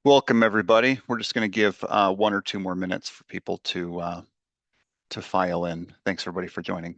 Welcome, everybody. We're just going to give 1 or 2 more minutes for people to file in. Thanks, everybody, for joining.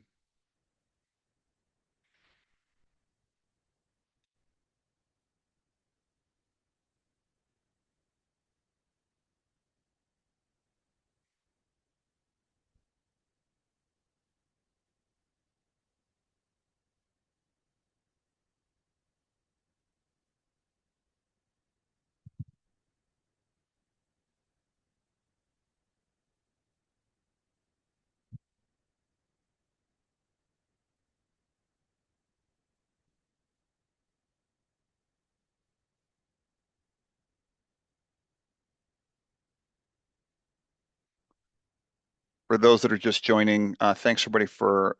For those that are just joining, thanks, everybody, for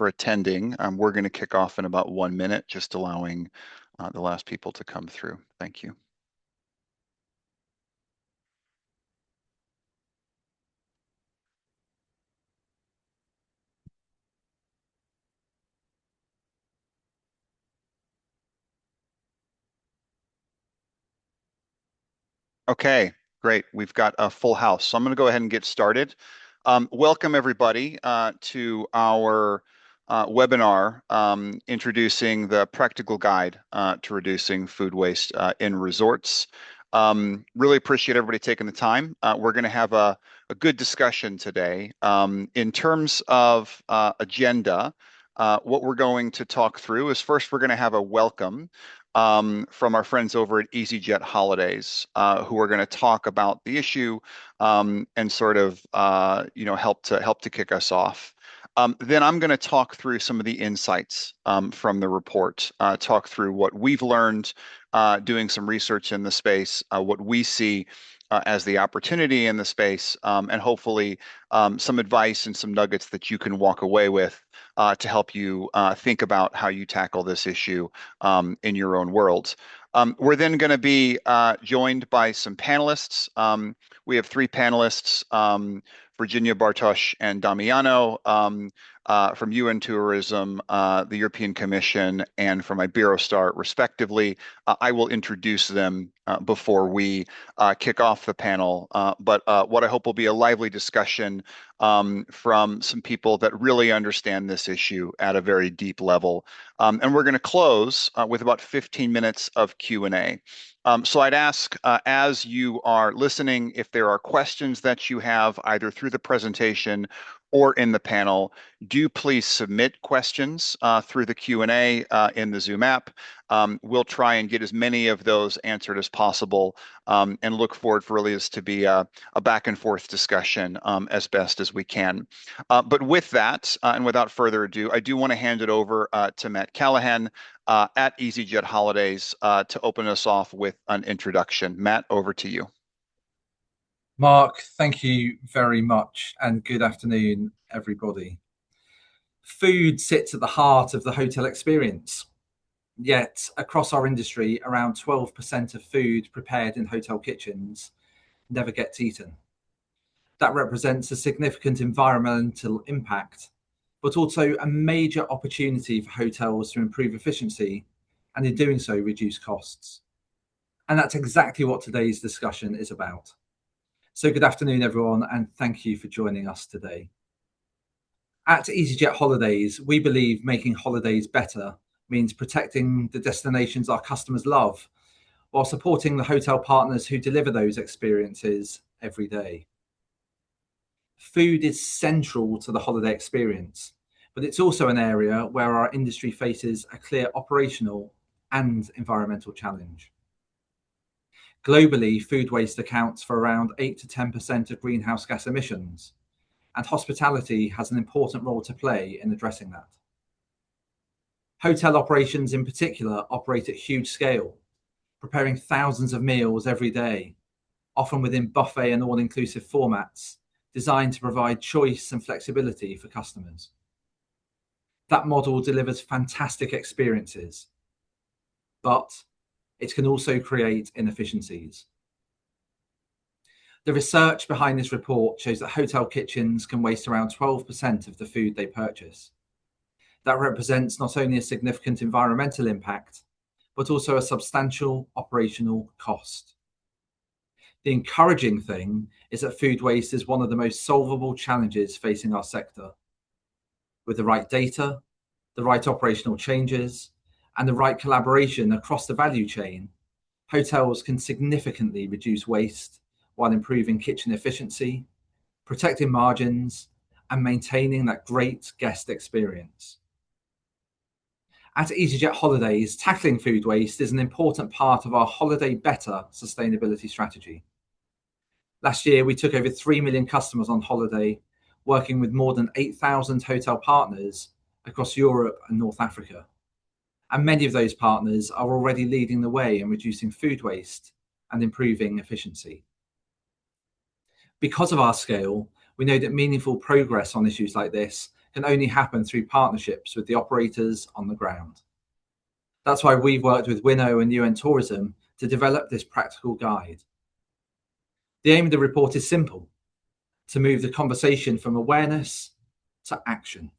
attending. We're going to kick off in about 1 minute, just allowing the last people to come through. Thank you. Okay, great. We've got a full house. So I'm going to go ahead and get started. Welcome, everybody, to our webinar introducing the practical guide to reducing food waste in resorts. Really appreciate everybody taking the time. We're going to have a good discussion today. In terms of agenda, what we're going to talk through is first, we're going to have a welcome from our friends over at easyJet Holidays, who are going to talk about the issue and sort of help to kick us off. Then I'm going to talk through some of the insights from the report, talk through what we've learned doing some research in the space, what we see as the opportunity in the space, and hopefully some advice and some nuggets that you can walk away with to help you think about how you tackle this issue in your own world. We're then going to be joined by some panelists. We have 3 panelists, Virginia, Bartosz, and Damiano, from UN Tourism, the European Commission, and from Iberostar, respectively. I will introduce them before we kick off the panel. But what I hope will be a lively discussion from some people that really understand this issue at a very deep level. And we're going to close with about 15 minutes of Q&A. So I'd ask, as you are listening, if there are questions that you have either through the presentation or in the panel, do please submit questions through the Q&A in the Zoom app. We'll try and get as many of those answered as possible and look forward for really this to be a back and forth discussion as best as we can. But with that, and without further ado, I do want to hand it over to Matt Callahan at easyJet Holidays to open us off with an introduction. Matt, over to you. Mark, thank you very much, and good afternoon, everybody. Food sits at the heart of the hotel experience. Yet, across our industry, around 12% of food prepared in hotel kitchens never gets eaten. That represents a significant environmental impact, but also a major opportunity for hotels to improve efficiency and, in doing so, reduce costs. And that's exactly what today's discussion is about. So good afternoon, everyone, and thank you for joining us today. At easyJet Holidays, we believe making holidays better means protecting the destinations our customers love, while supporting the hotel partners who deliver those experiences every day. Food is central to the holiday experience, but it's also an area where our industry faces a clear operational and environmental challenge. Globally, food waste accounts for around 8 to 10% of greenhouse gas emissions, and hospitality has an important role to play in addressing that. Hotel operations in particular operate at huge scale, preparing thousands of meals every day, often within buffet and all-inclusive formats designed to provide choice and flexibility for customers. That model delivers fantastic experiences, but it can also create inefficiencies. The research behind this report shows that hotel kitchens can waste around 12% of the food they purchase. That represents not only a significant environmental impact, but also a substantial operational cost. The encouraging thing is that food waste is one of the most solvable challenges facing our sector. With the right data, the right operational changes, and the right collaboration across the value chain, hotels can significantly reduce waste while improving kitchen efficiency, protecting margins, and maintaining that great guest experience. At easyJet Holidays, tackling food waste is an important part of our Holiday Better sustainability strategy. Last year, we took over 3 million customers on holiday, working with more than 8,000 hotel partners across Europe and North Africa. And many of those partners are already leading the way in reducing food waste and improving efficiency. Because of our scale, we know that meaningful progress on issues like this can only happen through partnerships with the operators on the ground. That's why we've worked with Winnow and UN Tourism to develop this practical guide. The aim of the report is simple: to move the conversation from awareness to action.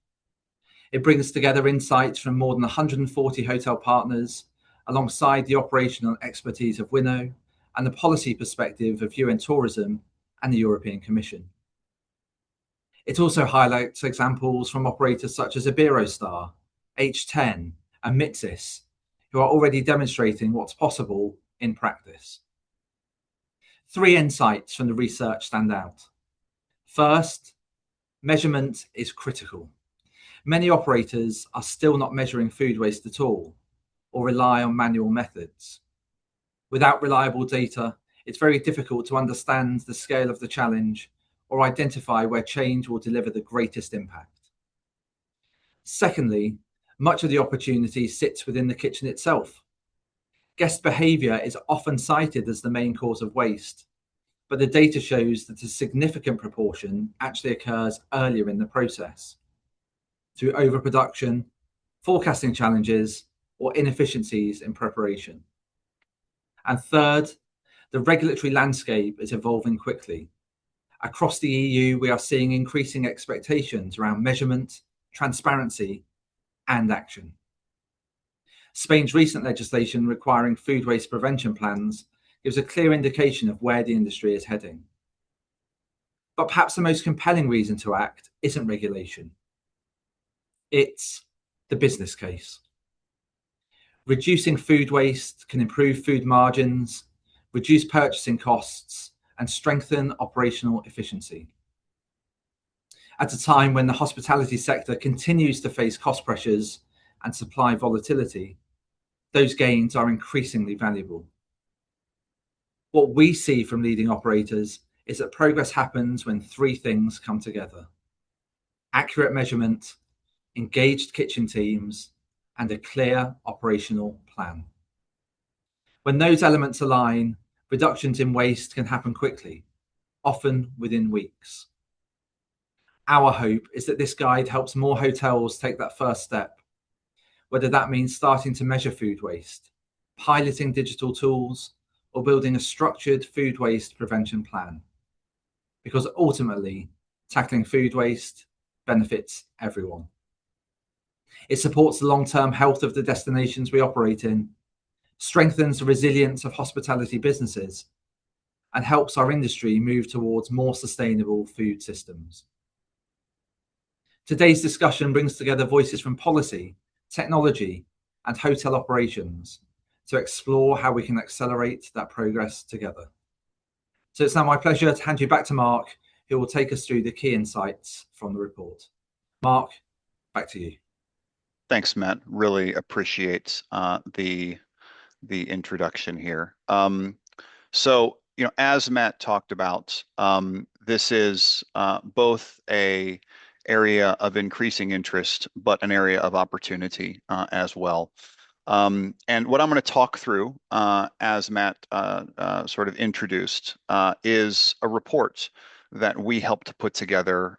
It brings together insights from more than 140 hotel partners, alongside the operational expertise of Winnow and the policy perspective of UN Tourism and the European Commission. It also highlights examples from operators such as Iberostar, H10, and Mitsis, who are already demonstrating what's possible in practice. 3 insights from the research stand out. First, measurement is critical. Many operators are still not measuring food waste at all, or rely on manual methods. Without reliable data, it's very difficult to understand the scale of the challenge or identify where change will deliver the greatest impact. Secondly, much of the opportunity sits within the kitchen itself. Guest behaviour is often cited as the main cause of waste, but the data shows that a significant proportion actually occurs earlier in the process, through overproduction, forecasting challenges, or inefficiencies in preparation. And third, the regulatory landscape is evolving quickly. Across the EU, we are seeing increasing expectations around measurement, transparency, and action. Spain's recent legislation requiring food waste prevention plans gives a clear indication of where the industry is heading. But perhaps the most compelling reason to act isn't regulation. It's the business case. Reducing food waste can improve food margins, reduce purchasing costs, and strengthen operational efficiency. At a time when the hospitality sector continues to face cost pressures and supply volatility, those gains are increasingly valuable. What we see from leading operators is that progress happens when 3 things come together: accurate measurement, engaged kitchen teams, and a clear operational plan. When those elements align, reductions in waste can happen quickly, often within weeks. Our hope is that this guide helps more hotels take that first step, whether that means starting to measure food waste, piloting digital tools, or building a structured food waste prevention plan. Because ultimately, tackling food waste benefits everyone. It supports the long-term health of the destinations we operate in, strengthens the resilience of hospitality businesses, and helps our industry move towards more sustainable food systems. Today's discussion brings together voices from policy, technology, and hotel operations to explore how we can accelerate that progress together. So it's now my pleasure to hand you back to Mark, who will take us through the key insights from the report. Mark, back to you. Thanks, Matt. Really appreciate the introduction here. So, as Matt talked about, this is both a area of increasing interest, but an area of opportunity as well. And what I'm going to talk through, as Matt sort of introduced, is a report that we helped to put together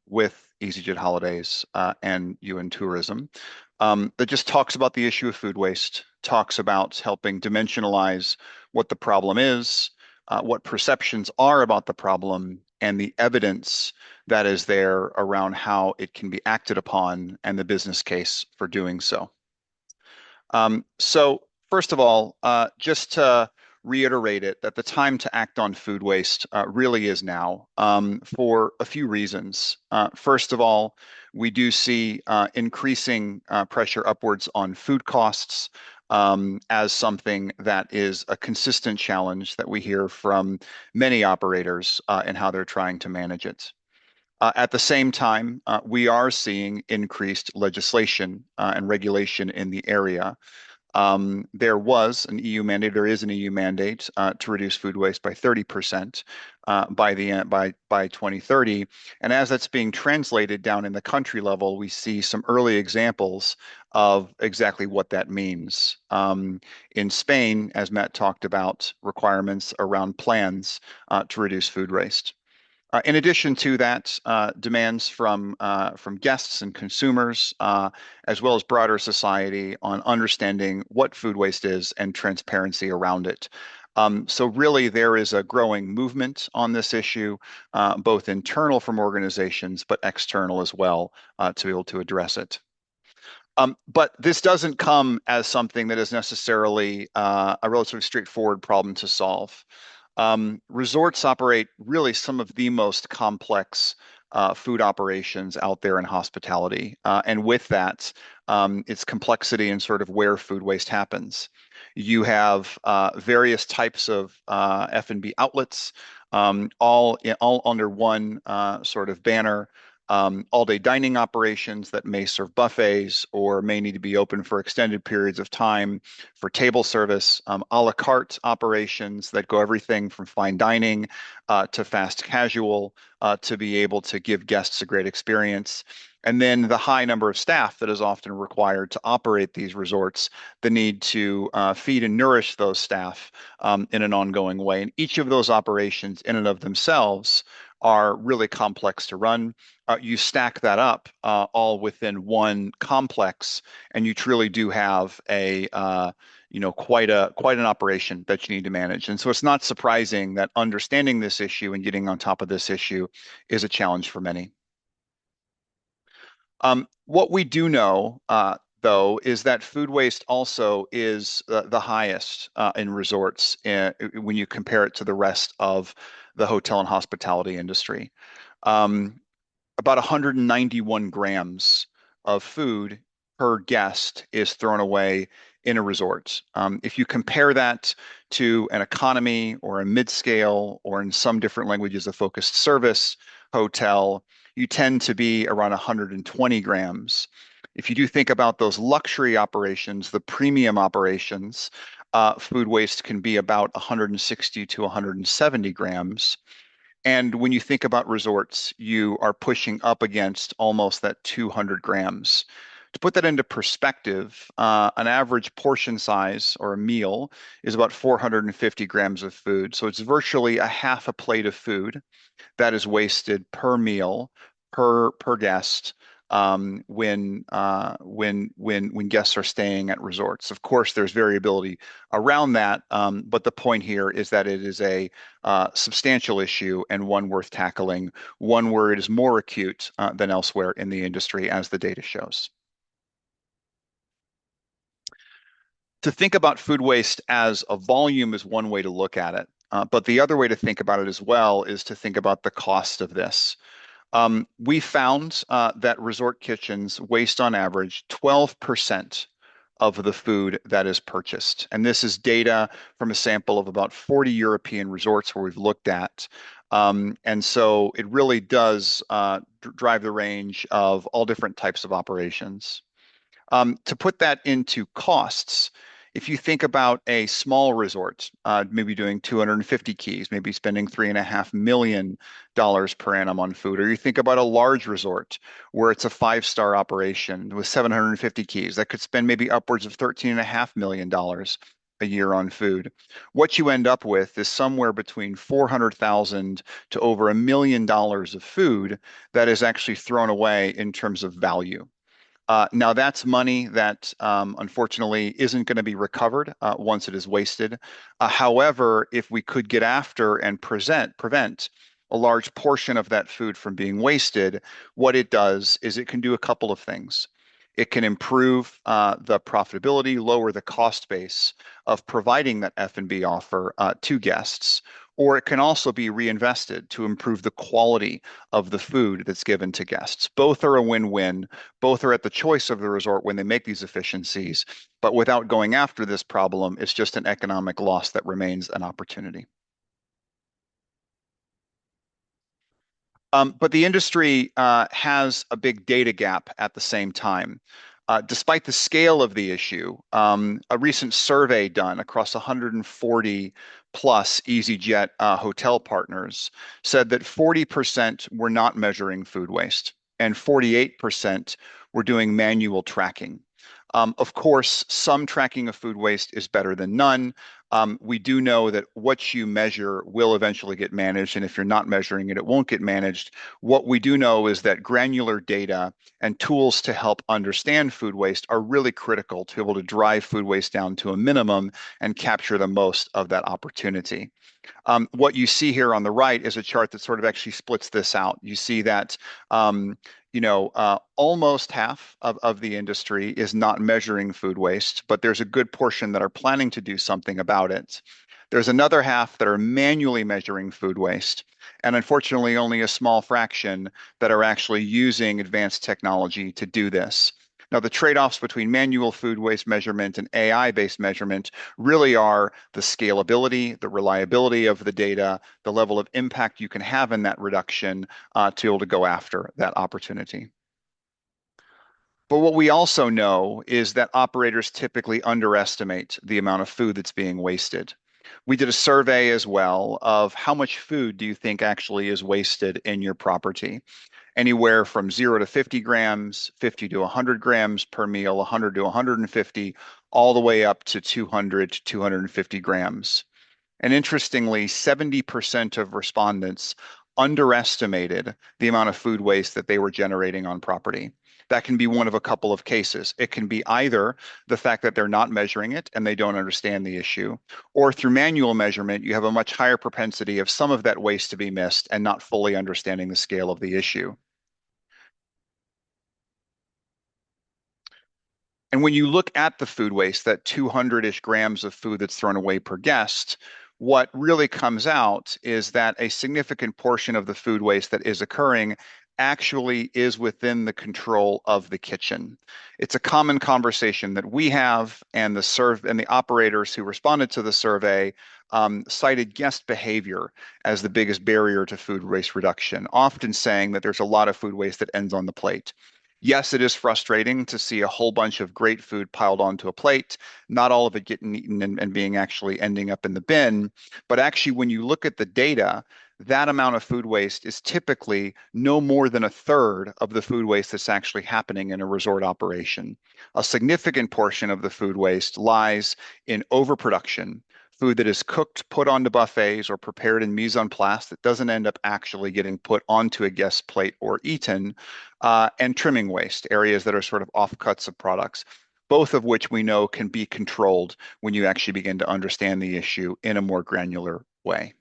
with easyJet Holidays and UN Tourism that just talks about the issue of food waste, talks about helping dimensionalize what the problem is, what perceptions are about the problem, and the evidence that is there around how it can be acted upon and the business case for doing so. So first of all, just to reiterate it that the time to act on food waste really is now for a few reasons. First of all, we do see increasing pressure upwards on food costs as something that is a consistent challenge that we hear from many operators and how they're trying to manage it. At the same time, we are seeing increased legislation and regulation in the area. There was an EU mandate, there is an EU mandate to reduce food waste by 30% by 2030. And as that's being translated down in the country level, we see some early examples of exactly what that means. In Spain, as Matt talked about, requirements around plans to reduce food waste. In addition to that, demands from guests and consumers, as well as broader society, on understanding what food waste is and transparency around it. So really, there is a growing movement on this issue, both internal from organizations, but external as well, to be able to address it. But this doesn't come as something that is necessarily a relatively straightforward problem to solve. Resorts operate really some of the most complex food operations out there in hospitality. And with that, it's complexity in sort of where food waste happens. You have various types of F&B outlets, all under one sort of banner. All-day dining operations that may serve buffets or may need to be open for extended periods of time for table service, a la carte operations that go everything from fine dining to fast casual to be able to give guests a great experience. And then the high number of staff that is often required to operate these resorts, the need to feed and nourish those staff in an ongoing way. And each of those operations, in and of themselves, are really complex to run. You stack that up all within one complex, and you truly do have a quite an operation that you need to manage. And so it's not surprising that understanding this issue and getting on top of this issue is a challenge for many. What we do know, though, is that food waste also is the highest in resorts when you compare it to the rest of the hotel and hospitality industry. Um, about 191 grams of food per guest is thrown away in a resort. If you compare that to an economy or a mid-scale, or in some different languages, a focused service hotel, you tend to be around 120 grams. If you do think about those luxury operations, the premium operations, food waste can be about 160 to 170 grams. And when you think about resorts, you are pushing up against almost that 200 grams. To put that into perspective, an average portion size or a meal is about 450 grams of food. So it's virtually a half a plate of food that is wasted per meal per guest when guests are staying at resorts. Of course, there's variability around that, but the point here is that it is a substantial issue and one worth tackling, one where it is more acute than elsewhere in the industry, as the data shows. To think about food waste as a volume is one way to look at it. But the other way to think about it as well is to think about the cost of this. We found that resort kitchens waste on average 12% of the food that is purchased. And this is data from a sample of about 40 European resorts where we've looked at. And so it really does drive the range of all different types of operations. To put that into costs, if you think about a small resort, maybe doing 250 keys, maybe spending $3.5 million per annum on food, or you think about a large resort where it's a five-star operation with 750 keys that could spend maybe upwards of $13.5 million a year on food. What you end up with is somewhere between 400,000 to over $1 million of food that is actually thrown away in terms of value. Now, that's money that unfortunately isn't going to be recovered once it is wasted. However, if we could get after and prevent a large portion of that food from being wasted, what it does is it can do a couple of things. It can improve the profitability, lower the cost base of providing that F&B offer to guests, or it can also be reinvested to improve the quality of the food that's given to guests. Both are a win-win. Both are at the choice of the resort when they make these efficiencies, but without going after this problem, it's just an economic loss that remains an opportunity. But the industry has a big data gap at the same time. Despite the scale of the issue, a recent survey done across 140 plus easyJet hotel partners said that 40% were not measuring food waste and 48% were doing manual tracking. Of course, some tracking of food waste is better than none. We do know that what you measure will eventually get managed, and if you're not measuring it, it won't get managed. What we do know is that granular data and tools to help understand food waste are really critical to be able to drive food waste down to a minimum and capture the most of that opportunity. What you see here on the right is a chart that sort of actually splits this out. You see that almost half of the industry is not measuring food waste, but there's a good portion that are planning to do something about it. There's another half that are manually measuring food waste, and unfortunately, only a small fraction that are actually using advanced technology to do this. Now, the trade-offs between manual food waste measurement and AI-based measurement really are the scalability, the reliability of the data, the level of impact you can have in that reduction to be able to go after that opportunity. But what we also know is that operators typically underestimate the amount of food that's being wasted. We did a survey as well of how much food do you think actually is wasted in your property? Anywhere from 0 to 50 grams, 50 to 100 grams per meal, 100 to 150, all the way up to 200 to 250 grams. And interestingly, 70% of respondents underestimated the amount of food waste that they were generating on property. That can be one of a couple of cases. It can be either the fact that they're not measuring it and they don't understand the issue, or through manual measurement, you have a much higher propensity of some of that waste to be missed and not fully understanding the scale of the issue. And when you look at the food waste, that 200-ish grams of food that's thrown away per guest, what really comes out is that a significant portion of the food waste that is occurring actually is within the control of the kitchen. It's a common conversation that we have, and the operators who responded to the survey cited guest behavior as the biggest barrier to food waste reduction, often saying that there's a lot of food waste that ends on the plate. Yes, it is frustrating to see a whole bunch of great food piled onto a plate, not all of it getting eaten and being actually ending up in the bin. But actually, when you look at the data, that amount of food waste is typically no more than a third of the food waste that's actually happening in a resort operation. A significant portion of the food waste lies in overproduction, food that is cooked, put onto buffets, or prepared in mise en place that doesn't end up actually getting put onto a guest plate or eaten, and trimming waste, areas that are sort of offcuts of products, both of which we know can be controlled when you actually begin to understand the issue in a more granular way.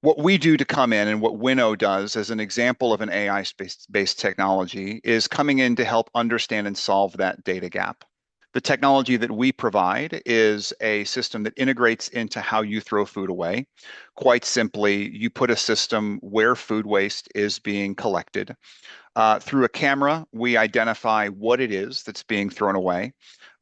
What we do to come in and what Winnow does as an example of an AI-based technology is coming in to help understand and solve that data gap. The technology that we provide is a system that integrates into how you throw food away. Quite simply, you put a system where food waste is being collected. Through a camera, we identify what it is that's being thrown away.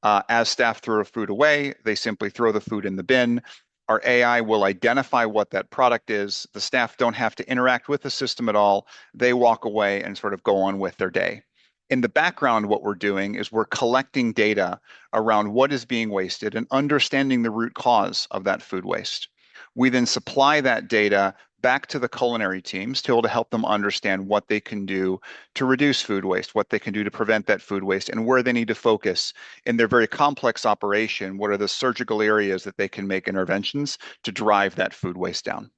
As staff throw food away, they simply throw the food in the bin. Our AI will identify what that product is. The staff don't have to interact with the system at all. They walk away and sort of go on with their day. In the background, what we're doing is we're collecting data around what is being wasted and understanding the root cause of that food waste. We then supply that data back to the culinary teams to be able to help them understand what they can do to reduce food waste, what they can do to prevent that food waste, and where they need to focus in their very complex operation. What are the surgical areas that they can make interventions to drive that food waste down?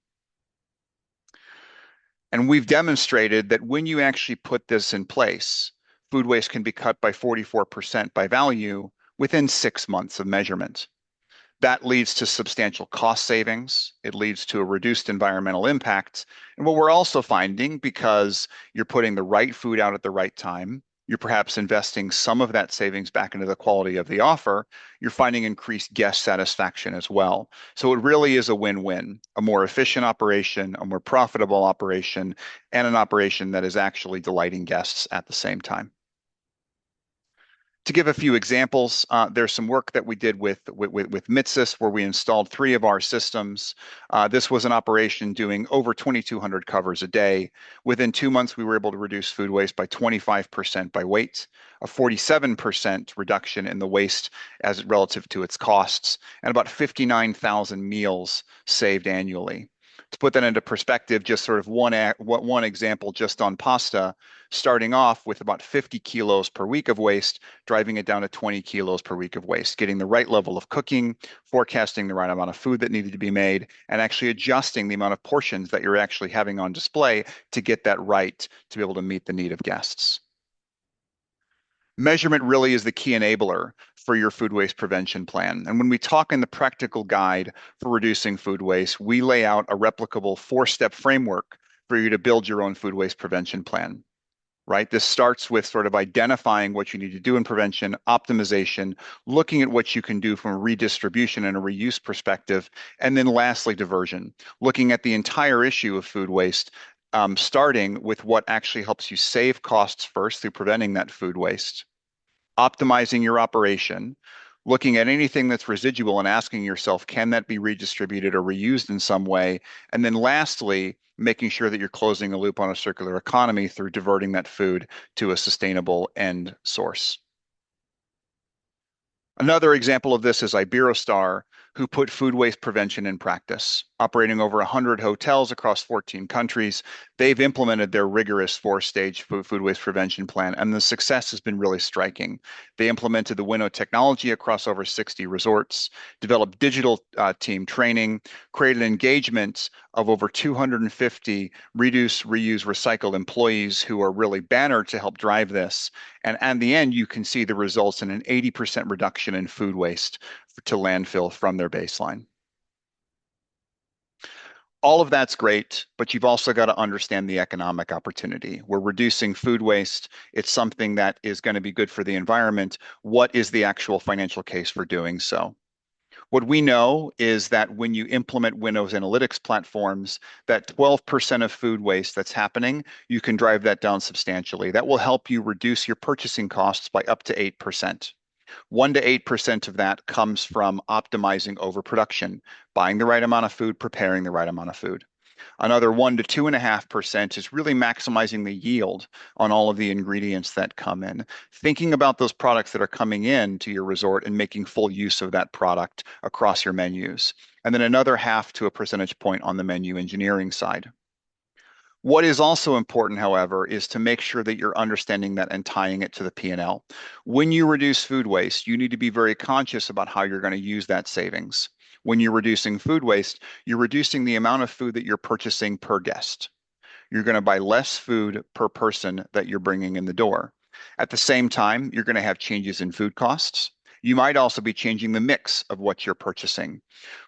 And we've demonstrated that when you actually put this in place, food waste can be cut by 44% by value within 6 months of measurement. That leads to substantial cost savings. It leads to a reduced environmental impact. And what we're also finding, because you're putting the right food out at the right time, you're perhaps investing some of that savings back into the quality of the offer, you're finding increased guest satisfaction as well. So it really is a win-win, a more efficient operation, a more profitable operation, and an operation that is actually delighting guests at the same time. To give a few examples, there's some work that we did with Mitsis where we installed three of our systems. This was an operation doing over 2,200 covers a day. Within 2 months, we were able to reduce food waste by 25% by weight, a 47% reduction in the waste as relative to its costs, and about 59,000 meals saved annually. To put that into perspective, just sort of one example just on pasta, starting off with about 50 kilos per week of waste, driving it down to 20 kilos per week of waste, getting the right level of cooking, forecasting the right amount of food that needed to be made, and actually adjusting the amount of portions that you're actually having on display to get that right to be able to meet the need of guests. Measurement really is the key enabler for your food waste prevention plan. And when we talk in the practical guide for reducing food waste, we lay out a replicable four-step framework for you to build your own food waste prevention plan. Right? This starts with sort of identifying what you need to do in prevention, optimization, looking at what you can do from a redistribution and a reuse perspective, and then lastly, diversion, looking at the entire issue of food waste, starting with what actually helps you save costs first through preventing that food waste, optimizing your operation, looking at anything that's residual and asking yourself, can that be redistributed or reused in some way? And then lastly, making sure that you're closing the loop on a circular economy through diverting that food to a sustainable end source. Another example of this is Iberostar, who put food waste prevention in practice. Operating over 100 hotels across 14 countries, they've implemented their rigorous four-stage food waste prevention plan, and the success has been really striking. They implemented the Winnow technology across over 60 resorts, developed digital team training, created engagement of over 250 reduce, reuse, recycle employees who are really bannered to help drive this. And at the end, you can see the results in an 80% reduction in food waste to landfill from their baseline. All of that's great, but you've also got to understand the economic opportunity. We're reducing food waste. It's something that is going to be good for the environment. What is the actual financial case for doing so? What we know is that when you implement Winnow's analytics platforms, that 12% of food waste that's happening, you can drive that down substantially. That will help you reduce your purchasing costs by up to 8%. 1 to 8% of that comes from optimizing overproduction, buying the right amount of food, preparing the right amount of food. Another 1 to 2.5% is really maximizing the yield on all of the ingredients that come in. Thinking about those products that are coming in to your resort and making full use of that product across your menus. And then another half to a percentage point on the menu engineering side. What is also important, however, is to make sure that you're understanding that and tying it to the P&L. When you reduce food waste, you need to be very conscious about how you're going to use that savings. When you're reducing food waste, you're reducing the amount of food that you're purchasing per guest. You're going to buy less food per person that you're bringing in the door. At the same time, you're going to have changes in food costs. You might also be changing the mix of what you're purchasing.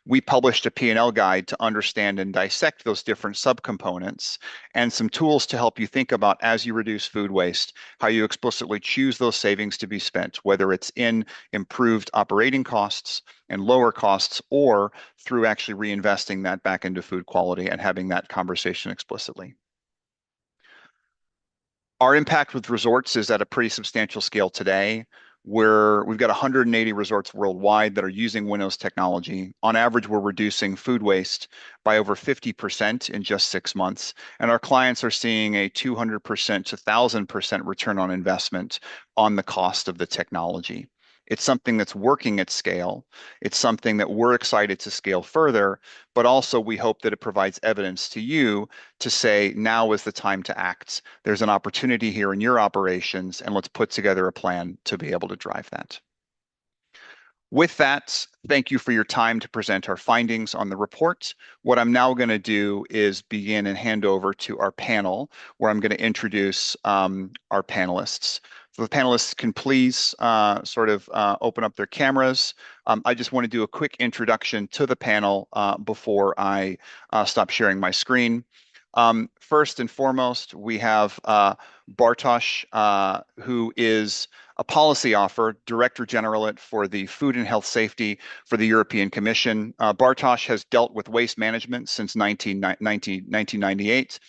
We published a P&L guide to understand and dissect those different subcomponents and some tools to help you think about as you reduce food waste, how you explicitly choose those savings to be spent, whether it's in improved operating costs and lower costs or through actually reinvesting that back into food quality and having that conversation explicitly. Our impact with resorts is at a pretty substantial scale today. We've got 180 resorts worldwide that are using Winnow's technology. On average, we're reducing food waste by over 50% in just 6 months. And our clients are seeing a 200% to 1,000% return on investment on the cost of the technology. It's something that's working at scale. It's something that we're excited to scale further, but also we hope that it provides evidence to you to say, now is the time to act. There's an opportunity here in your operations, and let's put together a plan to be able to drive that. With that, thank you for your time to present our findings on the report. What I'm now going to do is begin and hand over to our panel, where I'm going to introduce our panelists. So the panelists can please open up their cameras. I just want to do a quick introduction to the panel before I stop sharing my screen. First and foremost, we have Bartosz, who is a policy officer, Director General for the Food and Health Safety for the European Commission. Bartosz has dealt with waste management since 1998,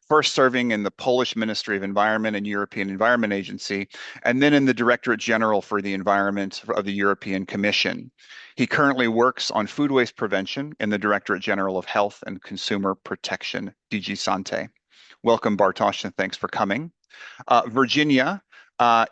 first serving in the Polish Ministry of Environment and European Environment Agency, and then in the Directorate General for the Environment of the European Commission. He currently works on food waste prevention in the Directorate General of Health and Consumer Protection, DG Sante. Welcome, Bartosz, and thanks for coming. Virginia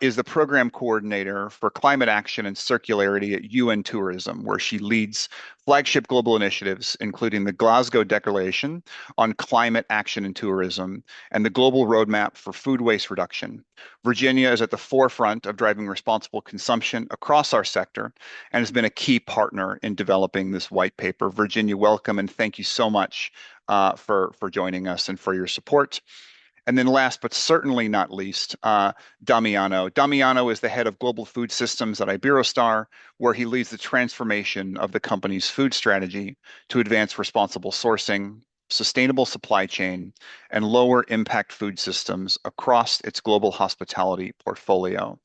is the program coordinator for climate action and circularity at UN Tourism, where she leads flagship global initiatives, including the Glasgow Declaration on Climate Action and Tourism and the Global Roadmap for Food Waste Reduction. Virginia is at the forefront of driving responsible consumption across our sector and has been a key partner in developing this white paper. Virginia, welcome, and thank you so much for joining us and for your support. And then last but certainly not least, Damiano. Damiano is the head of global food systems at Iberostar, where he leads the transformation of the company's food strategy to advance responsible sourcing, sustainable supply chain, and lower impact food systems across its global hospitality portfolio.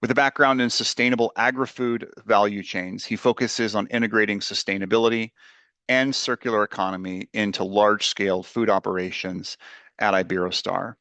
With a background in sustainable agri-food value chains, he focuses on integrating sustainability and circular economy into large-scale food operations at Iberostar.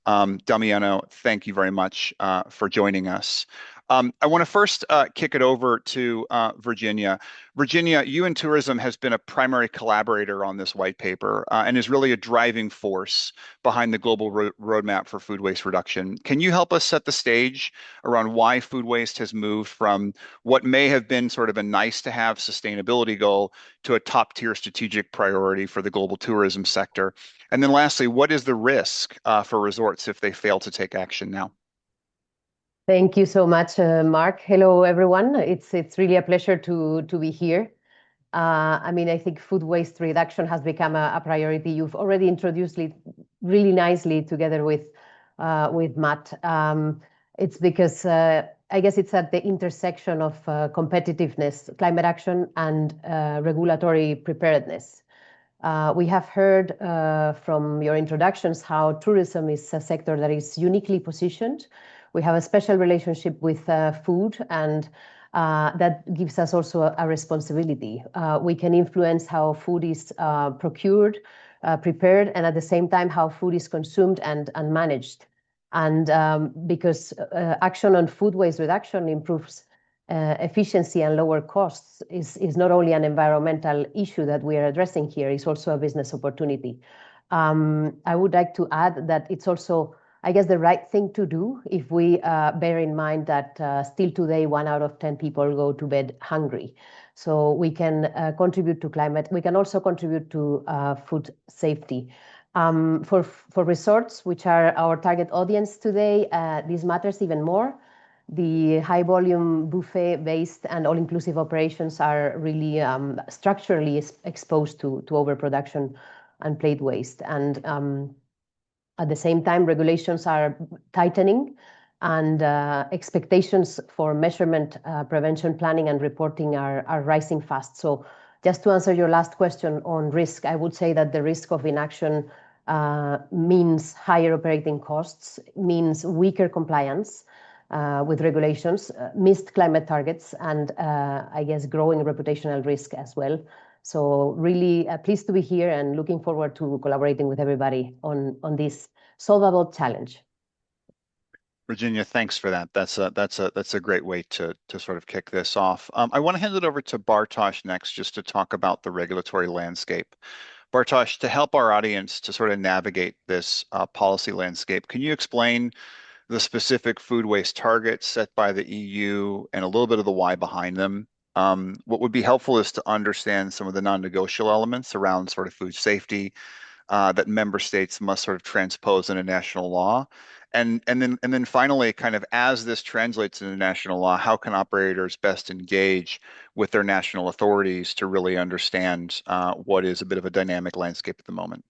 Damiano, thank you very much for joining us. I want to first kick it over to Virginia. Virginia, UN Tourism has been a primary collaborator on this white paper and is really a driving force behind the global roadmap for food waste reduction. Can you help us set the stage around why food waste has moved from what may have been sort of a nice to have sustainability goal to a top tier strategic priority for the global tourism sector? And then lastly, what is the risk for resorts if they fail to take action now? Thank you so much, Mark. Hello, everyone. It's really a pleasure to be here. I think food waste reduction has become a priority. You've already introduced it really nicely together with Matt. It's because I guess it's at the intersection of competitiveness, climate action, and regulatory preparedness. We have heard from your introductions how tourism is a sector that is uniquely positioned. We have a special relationship with food, and that gives us also a responsibility. We can influence how food is procured, prepared, and at the same time how food is consumed and managed. And because action on food waste reduction improves efficiency and lower costs is not only an environmental issue that we are addressing here, it's also a business opportunity. I would like to add that it's also, I guess, the right thing to do if we bear in mind that still today 1 out of 10 people go to bed hungry. So we can contribute to climate. We can also contribute to food safety. For resorts, which are our target audience today, this matters even more. The high volume buffet-based and all-inclusive operations are really structurally exposed to overproduction and plate waste. And at the same time, regulations are tightening and expectations for measurement, prevention planning, and reporting are rising fast. So just to answer your last question on risk, I would say that the risk of inaction means higher operating costs, means weaker compliance with regulations, missed climate targets, and I guess growing reputational risk as well. So really pleased to be here and looking forward to collaborating with everybody on this solvable challenge. Virginia, thanks for that. That's a great way to sort of kick this off. I want to hand it over to Bartosz next, just to talk about the regulatory landscape. Bartosz, to help our audience to sort of navigate this policy landscape, can you explain the specific food waste targets set by the EU and a little bit of the why behind them? What would be helpful is to understand some of the non-negotiable elements around sort of food safety that member states must sort of transpose into national law. And then finally, kind of as this translates into national law, how can operators best engage with their national authorities to really understand what is a bit of a dynamic landscape at the moment?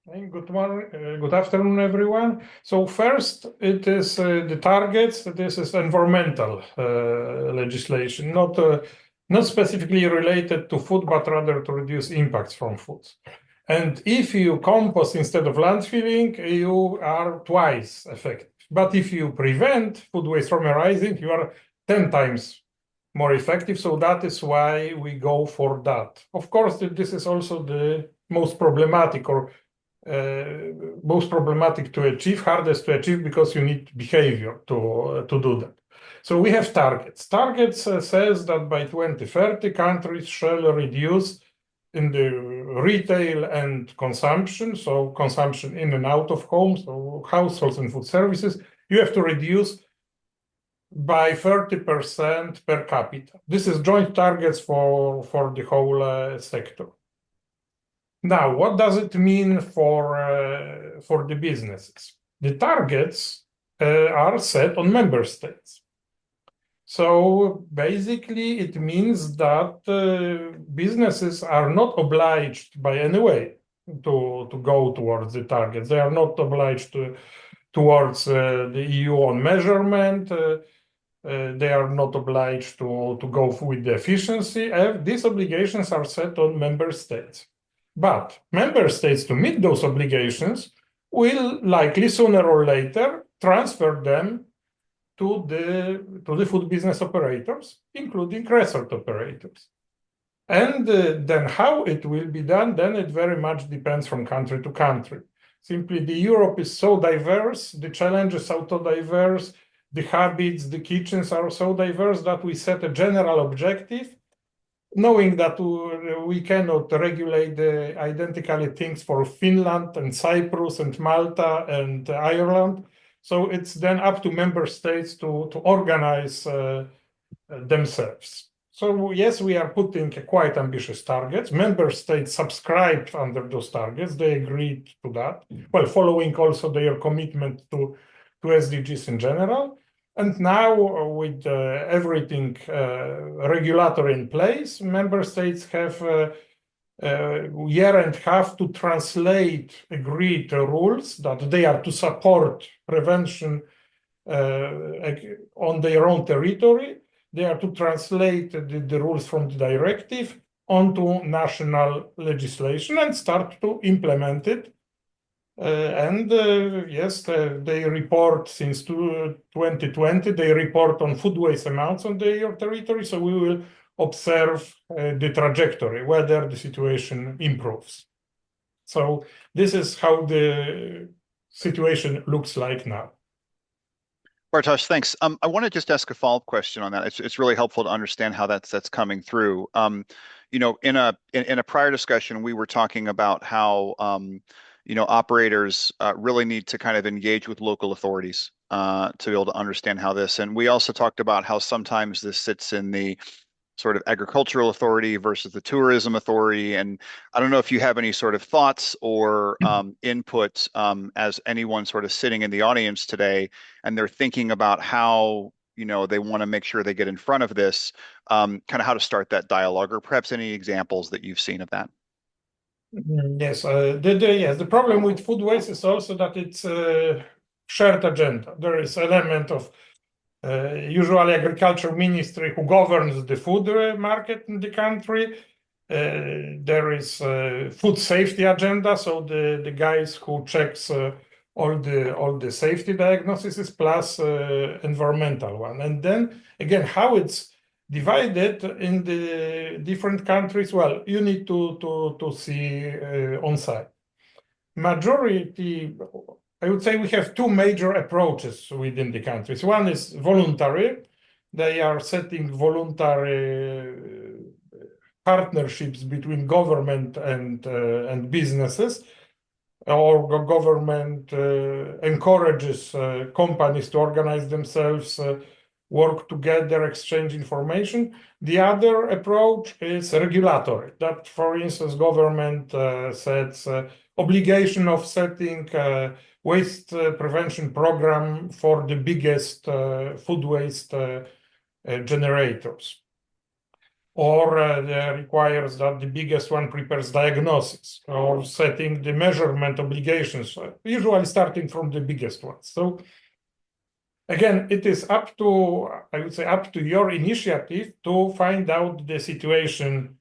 Good morning, good afternoon, everyone. So first, it is the targets. This is environmental legislation, not specifically related to food, but rather to reduce impacts from foods. And if you compost instead of landfilling, you are twice effective. But if you prevent food waste from arising, you are 10 times more effective. So that is why we go for that. Of course, this is also the most problematic most problematic to achieve, hardest to achieve, because you need behavior to do that. So we have targets. Targets says that by 2030, countries shall reduce in the retail and consumption, so consumption in and out of homes, so households and food services, you have to reduce by 30% per capita. This is joint targets for the whole sector. Now, what does it mean for the businesses? The targets are set on member states. So basically, it means that businesses are not obliged by any way to go towards the targets. They are not obliged towards the EU on measurement. They are not obliged to go with the efficiency. These obligations are set on member states. But member states, to meet those obligations, will likely sooner or later transfer them to the food business operators, including resort operators. And then how it will be done, then it very much depends from country to country. Simply, the Europe is so diverse, the challenges are so diverse, the habits, the kitchens are so diverse that we set a general objective, knowing that we cannot regulate the identically things for Finland and Cyprus and Malta and Ireland. So it's then up to member states to organize themselves. So yes, we are putting quite ambitious targets. Member states subscribed under those targets. They agreed to that. Well, following also their commitment to SDGs in general. And now, with everything regulatory in place, member states have a year and a half to translate agreed rules that they are to support prevention on their own territory. They are to translate the rules from the directive onto national legislation and start to implement it. Yes, they report since 2020, they report on food waste amounts on their territory. So we will observe the trajectory, whether the situation improves. So this is how the situation looks like now. Bartosz, thanks. I want to just ask a follow-up question on that. It's really helpful to understand how that's coming through. In a prior discussion, we were talking about how operators really need to kind of engage with local authorities to be able to understand how this. And we also talked about how sometimes this sits in the sort of agricultural authority versus the tourism authority. And I don't know if you have any sort of thoughts or input as anyone sort of sitting in the audience today, and they're thinking about how they want to make sure they get in front of this, kind of how to start that dialogue, or perhaps any examples that you've seen of that. Yes, the problem with food waste is also that it's a shared agenda. There is an element of usually agriculture ministry who governs the food market in the country. There is a food safety agenda, so the guys who checks all the safety diagnoses plus environmental one. And then again, how it's divided in the different countries, well, you need to see on site. Majority, I would say we have two major approaches within the countries. One is voluntary. They are setting voluntary partnerships between government and businesses, or government encourages companies to organize themselves, work together, exchange information. The other approach is regulatory. That, for instance, government sets obligation of setting waste prevention program for the biggest food waste generators. or requires that the biggest one prepares diagnosis or setting the measurement obligations, usually starting from the biggest ones. So again, it is up to, I would say, up to your initiative to find out the situation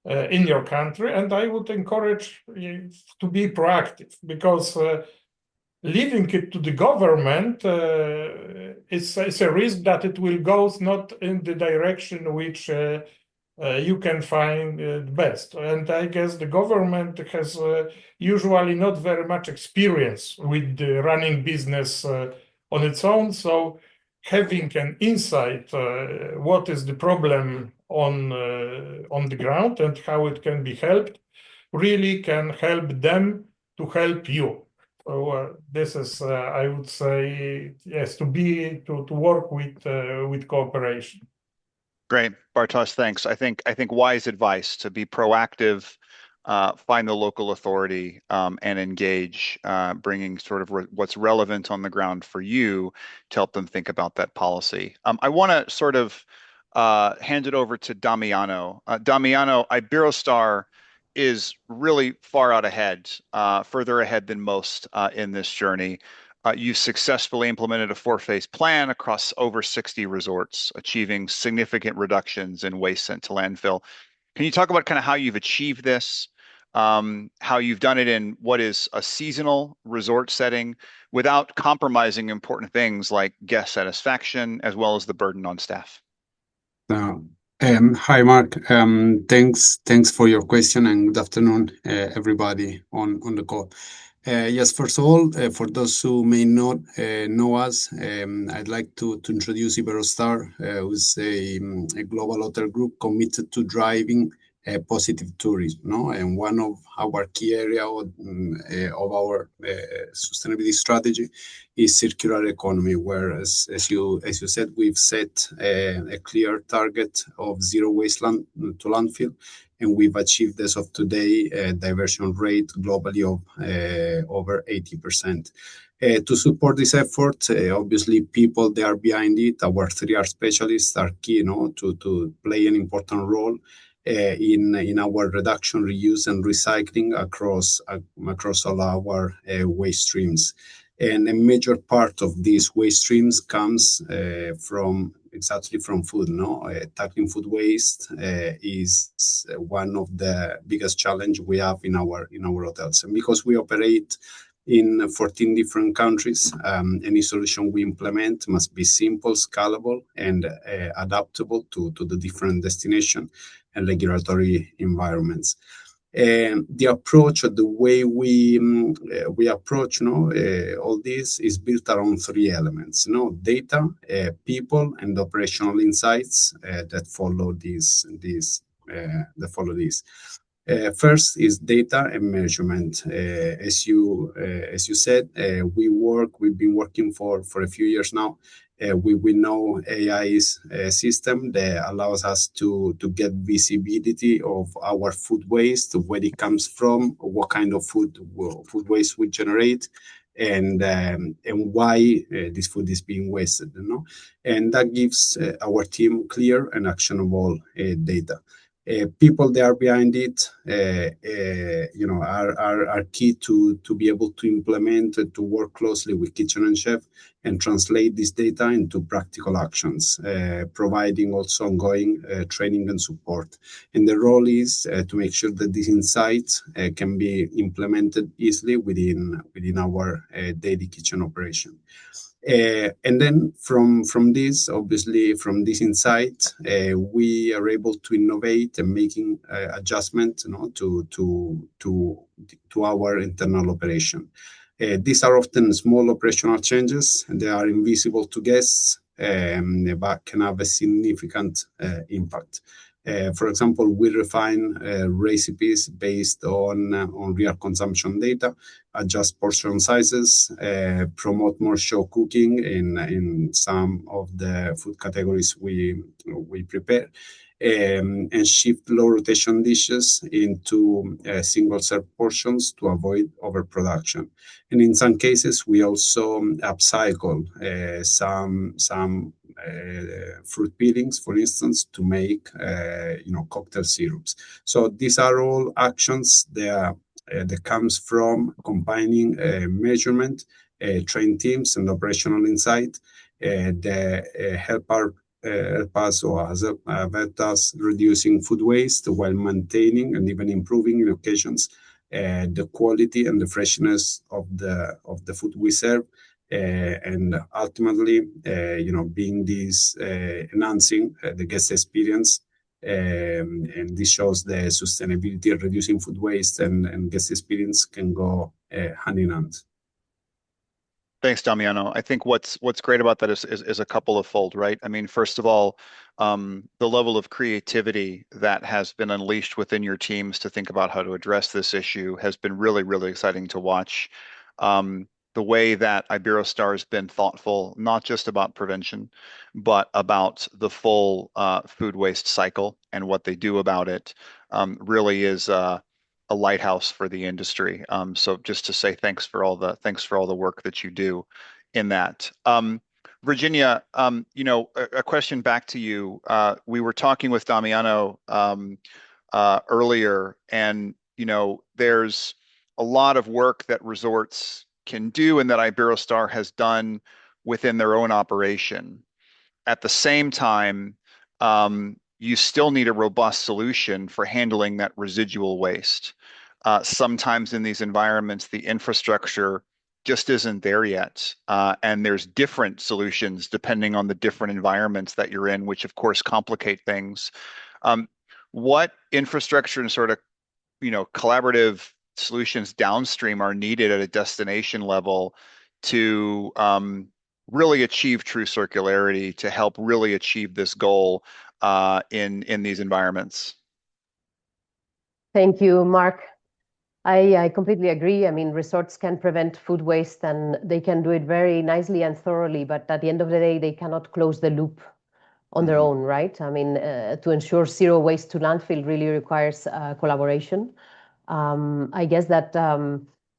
in your country. And I would encourage you to be proactive, because leaving it to the government is a risk that it will go not in the direction which you can find best. And I guess the government has usually not very much experience with running business on its own. So having an insight what is the problem on the ground and how it can be helped really can help them to help you. So this is, I would say, yes, to work with cooperation. Great, Bartosz, thanks. I think wise advice to be proactive, find the local authority, and engage, bringing sort of what's relevant on the ground for you to help them think about that policy. I want to sort of hand it over to Damiano. Damiano, Iberostar is really far out ahead, further ahead than most in this journey. You've successfully implemented a 4-phase plan across over 60 resorts, achieving significant reductions in waste sent to landfill. Can you talk about kind of how you've achieved this, how you've done it in what is a seasonal resort setting without compromising important things like guest satisfaction, as well as the burden on staff? Hi, Mark. Thanks for your question, and good afternoon, everybody on the call. Yes, first of all, for those who may not know us, I'd like to introduce Iberostar, who's a global hotel group committed to driving positive tourism. No? And one of our key area of our sustainability strategy is circular economy, where, as you said, we've set a clear target of zero waste to landfill, and we've achieved as of today a diversion rate globally of over 80%. To support this effort, obviously people they are behind it. Our 3R specialists are key, to play an important role in our reduction, reuse, and recycling across all our waste streams. And a major part of these waste streams comes from food. Tackling food waste is one of the biggest challenge we have in our hotels, and because we operate in 14 different countries, any solution we implement must be simple, scalable, and adaptable to the different destination and regulatory environments. And the approach, the way we approach all this is built around 3 elements: data, people, and operational insights that follow this. First is data and measurement. As you said, we've been working for a few years now. We Winnow AI's system that allows us to get visibility of our food waste, where it comes from, what kind of food waste we generate, and why this food is being wasted. And that gives our team clear and actionable data. People that are behind it, are key to be able to implement, to work closely with kitchen and chef and translate this data into practical actions, providing also ongoing training and support. And the role is to make sure that these insights can be implemented easily within our daily kitchen operation. And then from this, obviously, from this insight, we are able to innovate and making adjustments, to our internal operation. These are often small operational changes, and they are invisible to guests, but can have a significant impact. For example, we refine recipes based on real consumption data, adjust portion sizes, promote more show cooking in some of the food categories we prepare, and shift low rotation dishes into single serve portions to avoid overproduction. And in some cases, we also upcycle some fruit peelings, for instance, to make cocktail syrups. So these are all actions that comes from combining measurement, trained teams, and operational insight that help us or help us reducing food waste while maintaining and even improving in occasions the quality and the freshness of the food we serve, and ultimately, being this enhancing the guest experience, and this shows the sustainability of reducing food waste and guest experience can go hand in hand. Thanks, Damiano. I think what's great about that is a couple of fold, right? I mean, first of all, the level of creativity that has been unleashed within your teams to think about how to address this issue has been really, really exciting to watch. The way that Iberostar has been thoughtful, not just about prevention, but about the full food waste cycle and what they do about it, really is a lighthouse for the industry. So just to say thanks for all the work that you do in that. Virginia, a question back to you. We were talking with Damiano earlier, and there's a lot of work that resorts can do and that Iberostar has done within their own operation. At the same time, you still need a robust solution for handling that residual waste. Sometimes in these environments, the infrastructure just isn't there yet. And there's different solutions depending on the different environments that you're in, which of course complicate things. What infrastructure and sort of, collaborative solutions downstream are needed at a destination level to really achieve true circularity, to help really achieve this goal in these environments? Thank you, Mark. I completely agree. I mean, resorts can prevent food waste and they can do it very nicely and thoroughly, but at the end of the day, they cannot close the loop on their own, right? I mean, to ensure zero waste to landfill really requires collaboration. I guess that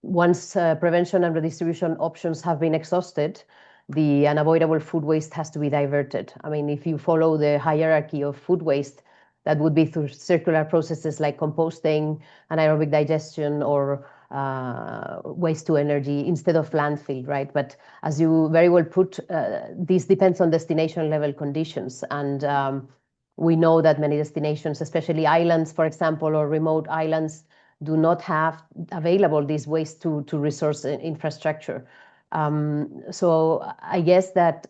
once prevention and redistribution options have been exhausted, the unavoidable food waste has to be diverted. I mean, if you follow the hierarchy of food waste, that would be through circular processes like composting, anaerobic digestion, or waste to energy instead of landfill, right? But as you very well put, this depends on destination level conditions. And we know that many destinations, especially islands, for example, or remote islands, do not have available this waste to resource infrastructure. So I guess that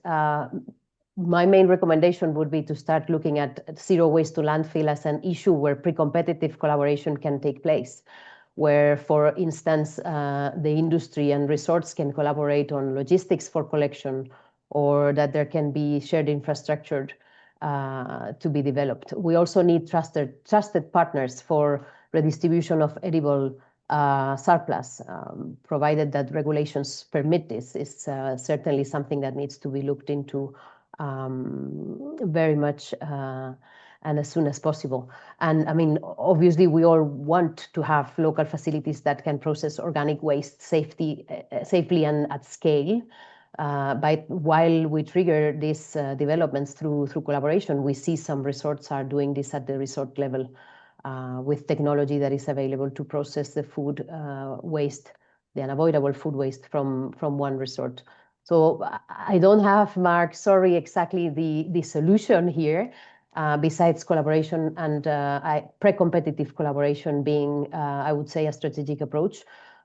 my main recommendation would be to start looking at zero waste to landfill as an issue where pre-competitive collaboration can take place, where, for instance, the industry and resorts can collaborate on logistics for collection, or that there can be shared infrastructure to be developed. We also need trusted partners for redistribution of edible surplus, provided that regulations permit this. Is certainly something that needs to be looked into very much and as soon as possible. And I mean, obviously, we all want to have local facilities that can process organic waste safely and at scale. But while we trigger these developments through collaboration, we see some resorts are doing this at the resort level with technology that is available to process the food waste, the unavoidable food waste from one resort. So I don't have, Mark, sorry, exactly the solution here, besides collaboration and pre-competitive collaboration being, I would say, a strategic approach.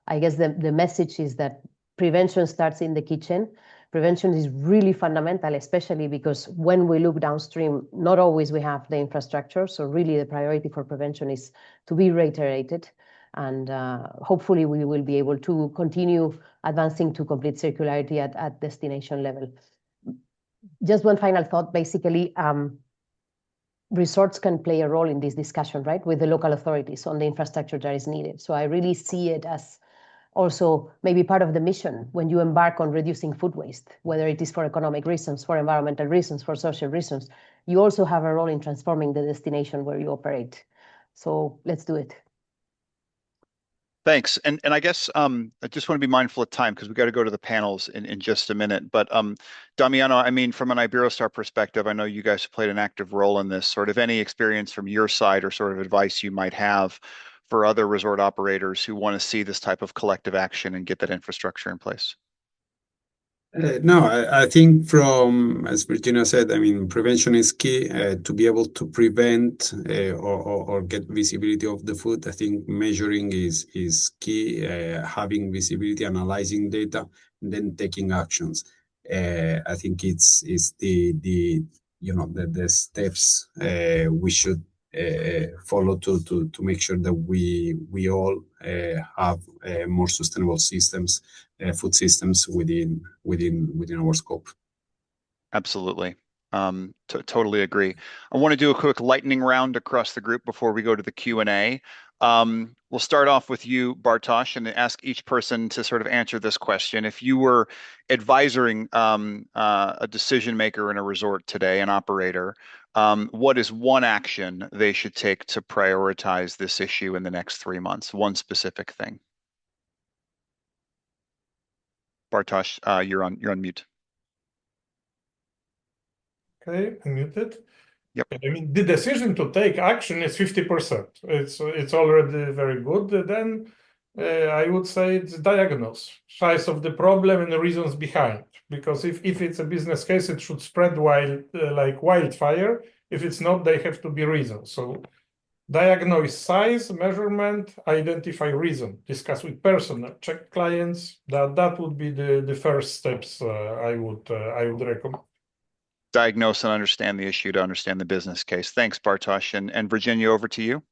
I guess the message is that prevention starts in the kitchen. Prevention is really fundamental, especially because when we look downstream, not always we have the infrastructure. So really the priority for prevention is to be reiterated. And hopefully we will be able to continue advancing to complete circularity at destination level. Just one final thought, basically, resorts can play a role in this discussion, right, with the local authorities on the infrastructure that is needed. So I really see it as also maybe part of the mission when you embark on reducing food waste, whether it is for economic reasons, for environmental reasons, for social reasons. You also have a role in transforming the destination where you operate. So let's do it. Thanks. And I guess I just want to be mindful of time because we got to go to the panels in just a minute. But Damiano, I mean, from an Iberostar perspective, I know you guys have played an active role in this. Sort of any experience from your side or sort of advice you might have for other resort operators who want to see this type of collective action and get that infrastructure in place? No, I think from, as Virginia said, I mean, prevention is key to be able to prevent or get visibility of the food. I think measuring is key, having visibility, analyzing data, and then taking actions. I think it's the the steps we should follow to make sure that we all have more sustainable systems, food systems within our scope. Absolutely. Totally agree. I want to do a quick lightning round across the group before we go to the Q&A. We'll start off with you, Bartosz, and ask each person to sort of answer this question. If you were advising a decision maker in a resort today, an operator, what is one action they should take to prioritize this issue in the next 3 months? One specific thing. Bartosz, you're on mute. Okay, unmuted. Yep. I mean, the decision to take action is 50%. It's already very good. Then I would say it's diagnose size of the problem and the reasons behind. Because if it's a business case, it should spread like wildfire. If it's not, they have to be reasons. So diagnose size, measurement, identify reason, discuss with personnel, check clients. That would be the first steps I would recommend. Diagnose and understand the issue to understand the business case. Thanks, Bartosz. And Virginia, over to you.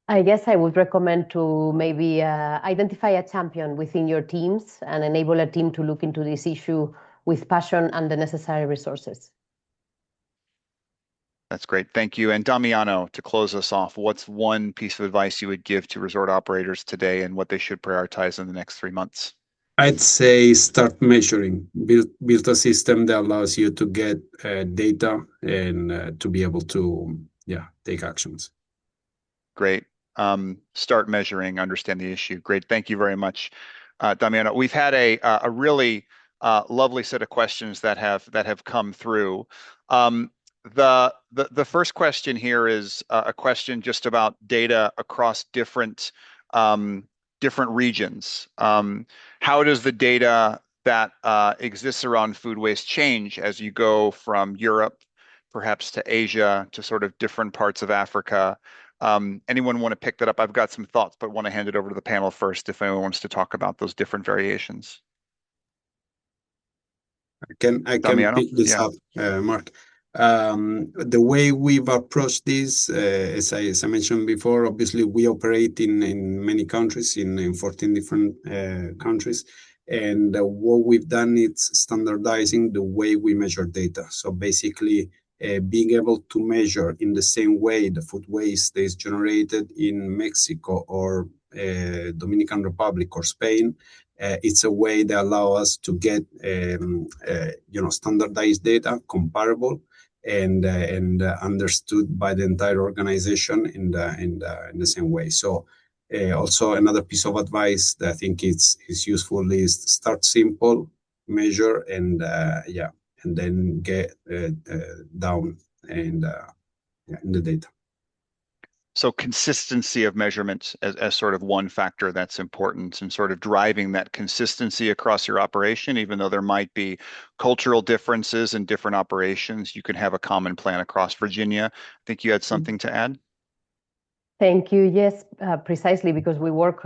I guess I would recommend to maybe identify a champion within your teams and enable a team to look into this issue with passion and the necessary resources. That's great. Thank you. And Damiano, to close us off, what's one piece of advice you would give to resort operators today and what they should prioritize in the next 3 months? I'd say start measuring. Build a system that allows you to get data and to be able to take actions. Great. Start measuring, understand the issue. Great. Thank you very much, Damiano. We've had a really lovely set of questions that have come through. The first question here is a question just about data across different regions. How does the data that exists around food waste change as you go from Europe, perhaps to Asia, to sort of different parts of Africa? Anyone want to pick that up? I've got some thoughts, but want to hand it over to the panel first if anyone wants to talk about those different variations. I can Damiano? pick this up, Mark. The way we've approached this, as I mentioned before, obviously we operate in many countries, in 14 different countries. And what we've done is standardizing the way we measure data. So basically, being able to measure in the same way the food waste that is generated in Mexico or Dominican Republic or Spain, it's a way that allows us to get standardized data, comparable, and understood by the entire organization in the same way. So also another piece of advice that I think is useful is start simple, measure, and then get down in the data. So consistency of measurement as sort of one factor that's important and sort of driving that consistency across your operation, even though there might be cultural differences in different operations, you can have a common plan across. Virginia, I think you had something to add. Thank you. Yes, precisely because we work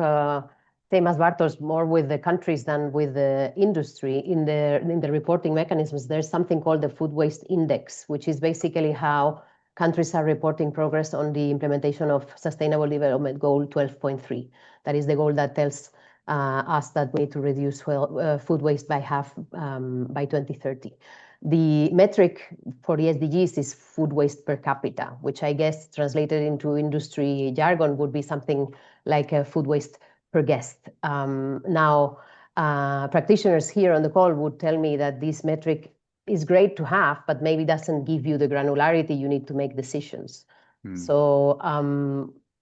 same as Bartosz, more with the countries than with the industry. In the reporting mechanisms, there's something called the Food Waste Index, which is basically how countries are reporting progress on the implementation of Sustainable Development Goal 12.3. That is the goal that tells us that we need to reduce food waste by half by 2030. The metric for the SDGs is food waste per capita, which I guess translated into industry jargon would be something like a food waste per guest. Now, practitioners here on the call would tell me that this metric is great to have, but maybe doesn't give you the granularity you need to make decisions. So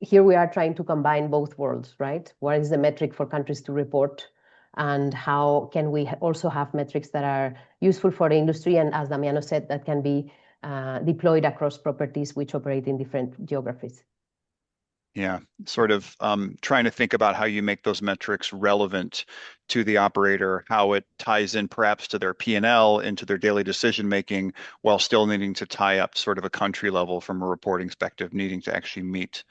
here we are trying to combine both worlds, right? What is the metric for countries to report, and how can we also have metrics that are useful for the industry, and as Damiano said, that can be deployed across properties which operate in different geographies. Yeah, sort of trying to think about how you make those metrics relevant to the operator, how it ties in perhaps to their P&L, into their daily decision making, while still needing to tie up sort of a country level from a reporting perspective, needing to actually meet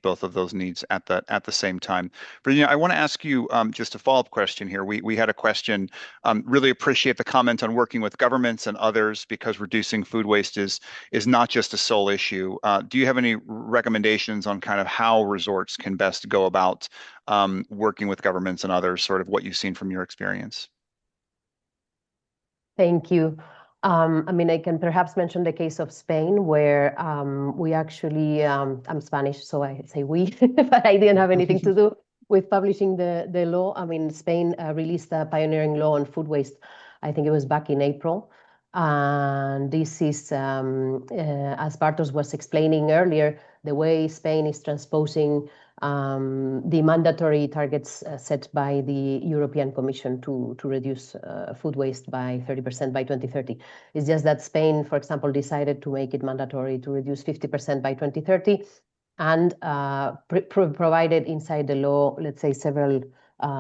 both of those needs at the same time. But I want to ask you just a follow-up question here. We had a question. Really appreciate the comment on working with governments and others, because reducing food waste is not just a sole issue. Do you have any recommendations on kind of how resorts can best go about working with governments and others, sort of what you've seen from your experience? Thank you. I mean, I can perhaps mention the case of Spain, where we actually, I'm Spanish, so I say we, but I didn't have anything to do with publishing the law. I mean, Spain released a pioneering law on food waste. I think it was back in April. And this is, as Bartos was explaining earlier, the way Spain is transposing the mandatory targets set by the European Commission to reduce food waste by 30% by 2030. It's just that Spain, for example, decided to make it mandatory to reduce 50% by 2030, and provided inside the law, let's say, several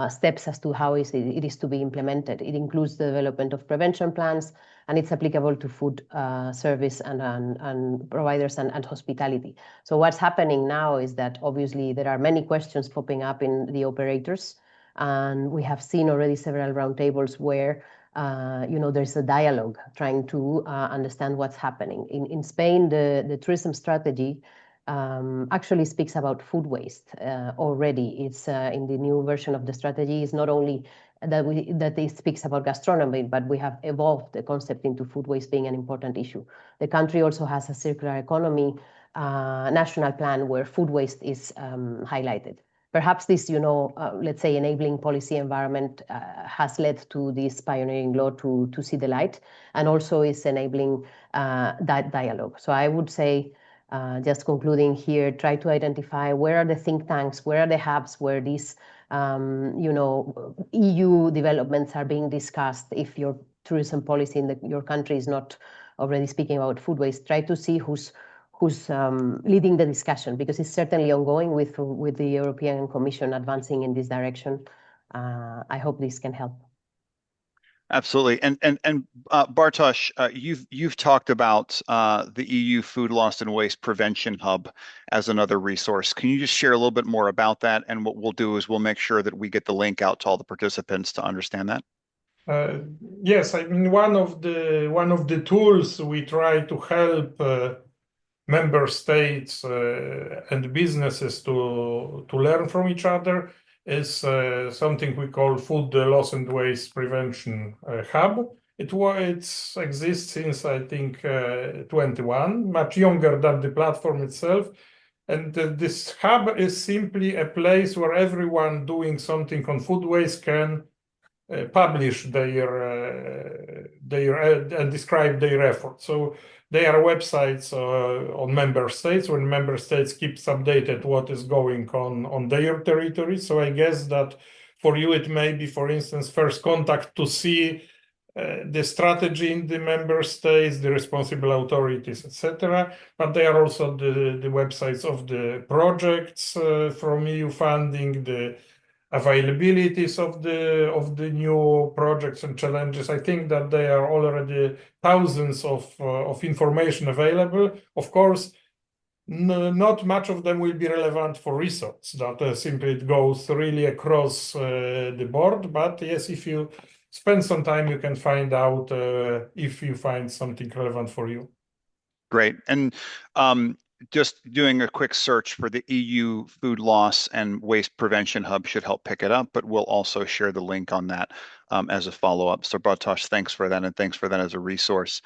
steps as to how it is to be implemented. It includes the development of prevention plans, and it's applicable to food service and providers and hospitality. So what's happening now is that obviously there are many questions popping up in the operators, and we have seen already several roundtables where there's a dialogue trying to understand what's happening. In Spain, the tourism strategy actually speaks about food waste already. It's in the new version of the strategy. It's not only that it speaks about gastronomy, but we have evolved the concept into food waste being an important issue. The country also has a circular economy national plan where food waste is highlighted. Perhaps this, let's say, enabling policy environment has led to this pioneering law to see the light, and also is enabling that dialogue. So I would say, just concluding here, try to identify where are the think tanks, where are the hubs where these EU developments are being discussed. If your tourism policy in your country is not already speaking about food waste, try to see who's leading the discussion, because it's certainly ongoing with the European Commission advancing in this direction. I hope this can help. Absolutely. And Bartosz, you've talked about the EU Food Loss and Waste Prevention Hub as another resource. Can you just share a little bit more about that? And what we'll do is we'll make sure that we get the link out to all the participants to understand that. Yes, I mean, one of the tools we try to help member states and businesses to learn from each other is something we call Food Loss and Waste Prevention Hub. It exists since, I think, 21, much younger than the platform itself. And this hub is simply a place where everyone doing something on food waste can publish their and describe their efforts. So there are websites on member states, when member states keeps updated what is going on their territory. So I guess that for you it may be, for instance, first contact to see the strategy in the member states, the responsible authorities, etc. But there are also the websites of the projects from EU funding, the availabilities of the new projects and challenges. I think that there are already thousands of information available. Of course, not much of them will be relevant for resorts. That simply it goes really across the board. But yes, if you spend some time, you can find out if you find something relevant for you. Great. And just doing a quick search for the EU Food Loss and Waste Prevention Hub should help pick it up, but we'll also share the link on that as a follow-up. So Bartosz, thanks for that, and thanks for that as a resource.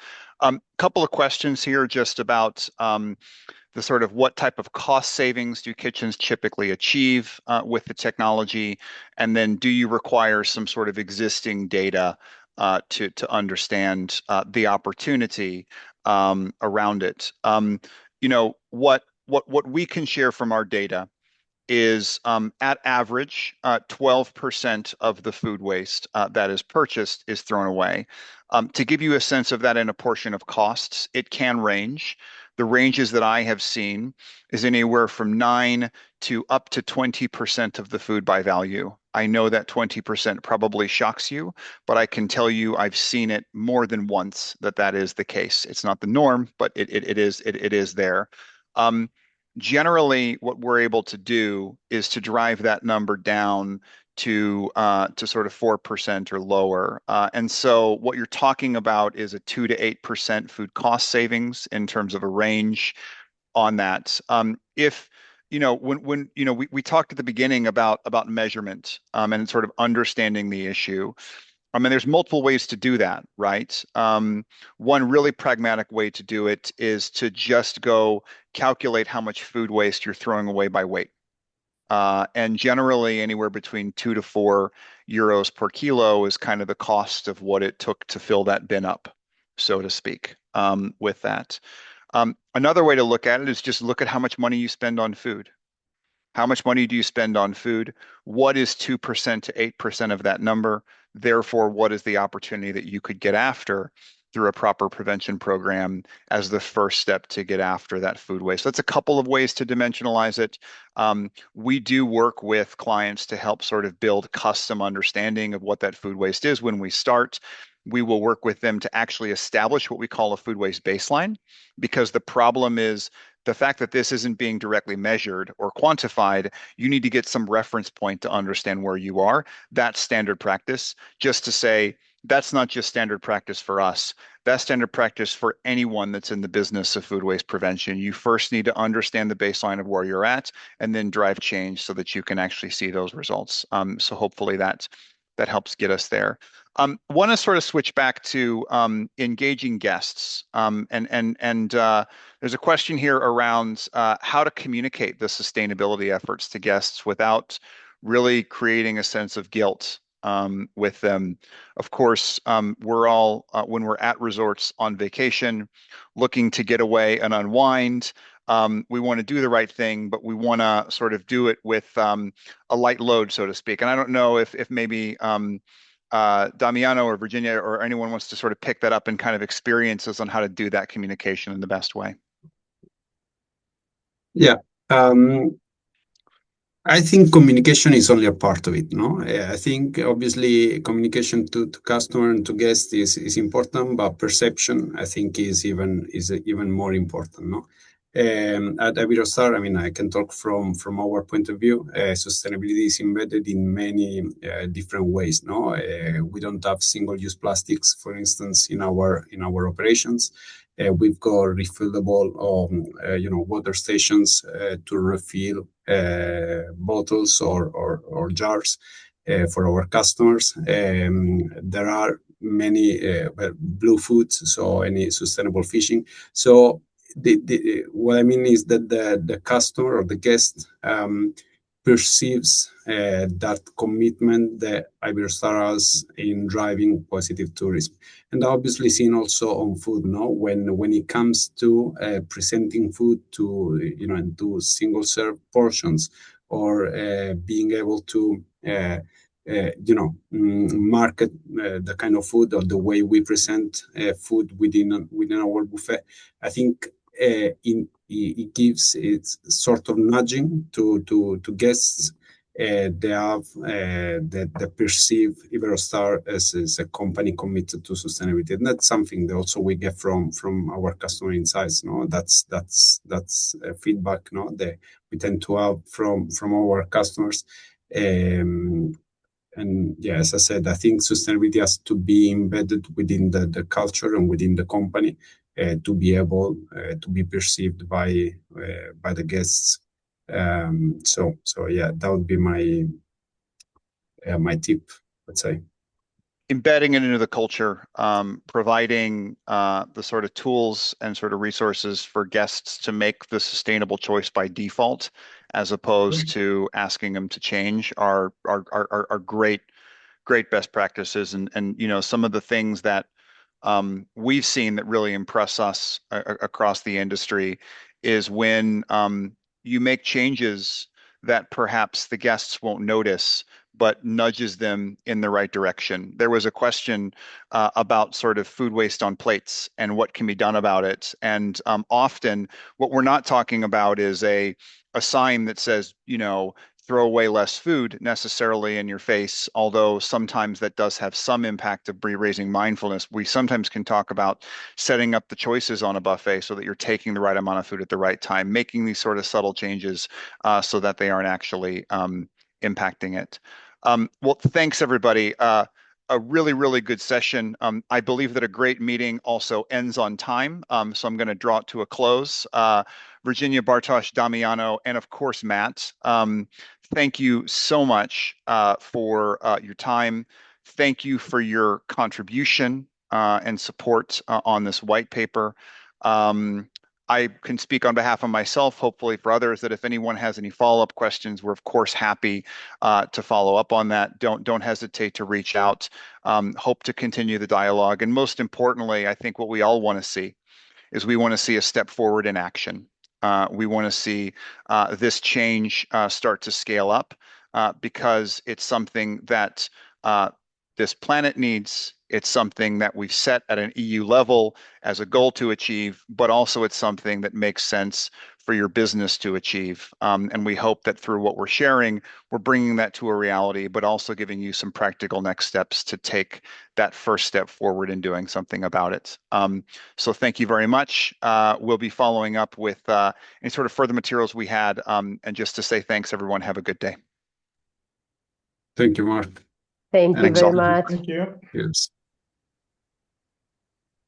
Couple of questions here just about the sort of what type of cost savings do kitchens typically achieve with the technology, and then do you require some sort of existing data to understand the opportunity around it? what we can share from our data is at average, 12% of the food waste that is purchased is thrown away. To give you a sense of that in a portion of costs, it can range. The ranges that I have seen is anywhere from 9 to up to 20% of the food by value. I know that 20% probably shocks you, but I can tell you I've seen it more than once that that is the case. It's not the norm, but it is there. Um, Generally, what we're able to do is to drive that number down to sort of 4% or lower. And so what you're talking about is a 2 to 8% food cost savings in terms of a range on that. If when we talked at the beginning about measurement and sort of understanding the issue. I mean, there's multiple ways to do that, right? One really pragmatic way to do it is to just go calculate how much food waste you're throwing away by weight. And generally, anywhere between 2 to 4 euros per kilo is kind of the cost of what it took to fill that bin up, so to speak, with that. Another way to look at it is just look at how much money you spend on food. How much money do you spend on food? What is 2% to 8% of that number? Therefore, what is the opportunity that you could get after through a proper prevention program as the first step to get after that food waste? That's a couple of ways to dimensionalize it. We do work with clients to help sort of build custom understanding of what that food waste is when we start. We will work with them to actually establish what we call a food waste baseline, because the problem is the fact that this isn't being directly measured or quantified. You need to get some reference point to understand where you are. That's standard practice. Just to say, that's not just standard practice for us. That's standard practice for anyone that's in the business of food waste prevention. You first need to understand the baseline of where you're at and then drive change so that you can actually see those results. So hopefully that helps get us there. Want to sort of switch back to engaging guests, and there's a question here around how to communicate the sustainability efforts to guests without really creating a sense of guilt with them. Of course, we're all when we're at resorts on vacation, looking to get away and unwind. We want to do the right thing, but we want to sort of do it with a light load, so to speak. And I don't know if maybe Damiano or Virginia or anyone wants to sort of pick that up and kind of experiences on how to do that communication in the best way. Yeah. I think communication is only a part of it, no? I think obviously communication to customer and to guests is important, but perception I think is even more important, no? At Iberostar, I mean, I can talk from our point of view. Sustainability is embedded in many different ways, no? We don't have single-use plastics, for instance, in our operations. We've got refillable, water stations to refill bottles or jars for our customers. There are many blue foods, so any sustainable fishing. So what I mean is that the customer or the guest perceives that commitment that Iberostar has in driving positive tourism. And obviously seen also on food, no? When it comes to presenting food to, and to single serve portions, or being able to market the kind of food or the way we present food within our buffet. I think it gives its sort of nudging to guests. They perceive Iberostar as a company committed to sustainability, and that's something that also we get from our customer insights. No, that's feedback. No, that we tend to have from our customers. And yeah, as I said, I think sustainability has to be embedded within the culture and within the company to be able to be perceived by the guests. So yeah, that would be my tip, let's say. Embedding it into the culture, providing the sort of tools and sort of resources for guests to make the sustainable choice by default, as opposed to asking them to change, are great best practices. And some of the things that we've seen that really impress us across the industry is when you make changes that perhaps the guests won't notice, but nudges them in the right direction. There was a question about sort of food waste on plates and what can be done about it. And often what we're not talking about is a sign that says, throw away less food necessarily in your face, although sometimes that does have some impact of raising mindfulness. We sometimes can talk about setting up the choices on a buffet so that you're taking the right amount of food at the right time, making these sort of subtle changes so that they aren't actually impacting it. Well, thanks everybody. A really, really good session. I believe that a great meeting also ends on time, so I'm going to draw it to a close. Virginia, Bartosz, Damiano, and of course, Matt. Thank you so much for your time. Thank you for your contribution and support on this white paper. I can speak on behalf of myself, hopefully for others, that if anyone has any follow-up questions, we're of course happy to follow up on that. Don't hesitate to reach out. Hope to continue the dialogue. And most importantly, I think what we all want to see is we want to see a step forward in action. We want to see this change start to scale up because it's something that this planet needs. It's something that we've set at an EU level as a goal to achieve, but also it's something that makes sense for your business to achieve. And we hope that through what we're sharing, we're bringing that to a reality, but also giving you some practical next steps to take that first step forward in doing something about it. So thank you very much. We'll be following up with any sort of further materials we had. And just to say thanks, everyone, have a good day. Thank you, Mark. Thank you Thanks very all. much. Thank you. Yes.